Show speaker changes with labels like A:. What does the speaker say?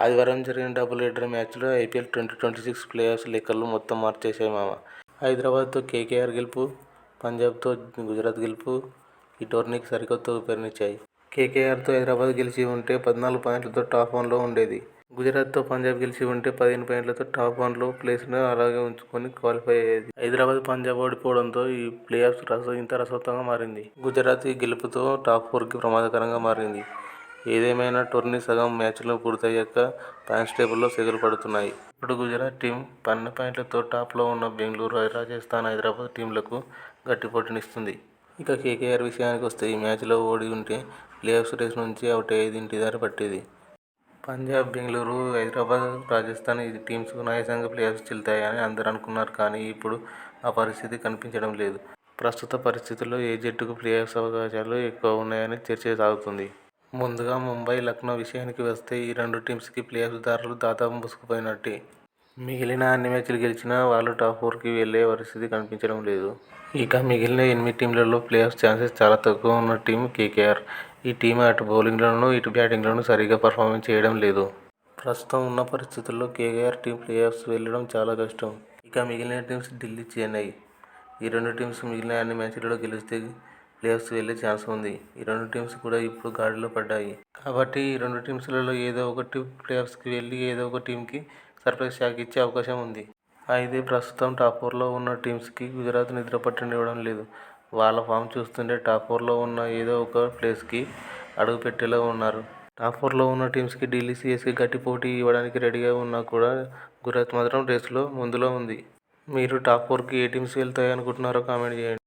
A: ఆదివారం జరిగిన double header మ్యాచ్లో ఐపీఎల్ 2026 ప్లేఆఫ్స్ లెక్కలు మొత్తం మార్చేశాయి మామ. హైదరాబాద్తో కేకేఆర్ గెలుపు, పంజాబ్తో గుజరాత్ గెలుపు ఈ టోర్నీకి సరికొత్త ఊపిరినిచ్చాయి. కేకేఆర్తో హైదరాబాద్ గెలిచి ఉంటే 14 పాయింట్లతో టాప్ 1లో ఉండేది. గుజరాత్తో పంజాబ్ గెలిచి ఉంటే 15 పాయింట్లతో టాప్ 1లో ప్లేస్ను అలాగే ఉంచుకొని క్వాలిఫై అయ్యేది. హైదరాబాద్, పంజాబ్ ఓడిపోవడంతో ఈ ప్లేఆఫ్స్ ఇంత రసవత్తంగా మారింది. గుజరాత్ ఈ గెలుపుతో టాప్ 4కి ప్రమాదకరంగా మారింది. ఏదేమైనా టోర్నీ సగం మ్యాచ్లు పూర్తయ్యాక పాయింట్స్ టేబుల్లో సెగలు పడుతున్నాయి. ఇప్పుడు గుజరాత్ టీం 12 పాయింట్లతో టాప్లో ఉన్న బెంగళూరు, రాజస్థాన్, హైదరాబాద్ టీంలకు గట్టి పోటీనిస్తుంది. ఇక కేకేఆర్ విషయానికి వస్తే ఈ మ్యాచ్లో ఓడి ఉంటే ప్లేఆఫ్స్ రేస్ నుంచి అవుట్ అయ్యేది ఇంటిదారి పట్టేది. పంజాబ్, బెంగళూరు, హైదరాబాద్, రాజస్థాన్ ఈ టీమ్స్ సునాయాసంగా ప్లేఆఫ్స్ వెళ్తాయని అందరూ అనుకున్నారు. కానీ ఇప్పుడు ఆ పరిస్థితి కనిపించడం లేదు. ప్రస్తుత పరిస్థితుల్లో ఏ జట్టుకు ప్లేఆఫ్స్ అవకాశాలు ఎక్కువ ఉన్నాయని చర్చ సాగుతుంది. ముందుగా ముంబై, లక్నో విషయానికి వస్తే ఈ రెండు టీమ్స్కి ప్లేఆఫ్స్ దారులు దాదాపు మూసుకుపోయినట్టే. మిగిలిన అన్ని మ్యాచ్లు గెలిచినా వాళ్ళు టాప్ 4కి వెళ్లే పరిస్థితి కనిపించడం లేదు. ఇక మిగిలిన 8 టీంలలో ప్లేఆఫ్ ఛాన్సెస్ చాలా తక్కువ ఉన్న టీం కేకేఆర్. ఈ టీం అటు బౌలింగ్లోనూ ఇటు బ్యాటింగ్లోనూ సరిగా పర్ఫార్మెన్స్ చేయడం లేదు. ప్రస్తుతం ఉన్న పరిస్థితుల్లో కేకేఆర్ టీం ప్లేఆఫ్స్ వెళ్లడం చాలా కష్టం. ఇక మిగిలిన టీమ్స్ ఢిల్లీ, చెన్నై ఈ రెండు టీమ్స్ మిగిలిన అన్ని మ్యాచ్లలో గెలిస్తే ప్లేఆఫ్స్ వెళ్లే ఛాన్స్ ఉంది. ఈ రెండు టీమ్స్ కూడా ఇప్పుడు గాడిలో పడ్డాయి. కాబట్టి ఈ రెండు టీమ్స్లలో ఏదో ఒకటి ప్లేఆఫ్స్కి వెళ్లి ఏదో ఒక టీంకి సర్ప్రైజ్ షాక్ ఇచ్చే అవకాశం ఉంది. అయితే ప్రస్తుతం టాప్ 4లో ఉన్న టీమ్స్కి గుజరాత్ నిద్ర పట్టనివ్వడం లేదు. వాళ్ళ ఫామ్ చూస్తుంటే టాప్ 4లో ఉన్న ఏదో ఒక ప్లేస్కి అడుగు పెట్టేలా ఉన్నారు. టాప్ 4లో ఉన్న టీమ్స్కి ఢిల్లీ, సీఎస్కే గట్టి పోటీ ఇవ్వడానికి రెడీగా ఉన్నా కూడా గుజరాత్ మాత్రం రేసులో ముందులో ఉంది. మీరు టాప్ 4కి ఏ టీమ్స్ వెళ్తాయనుకుంటున్నారో కామెంట్ చేయండి.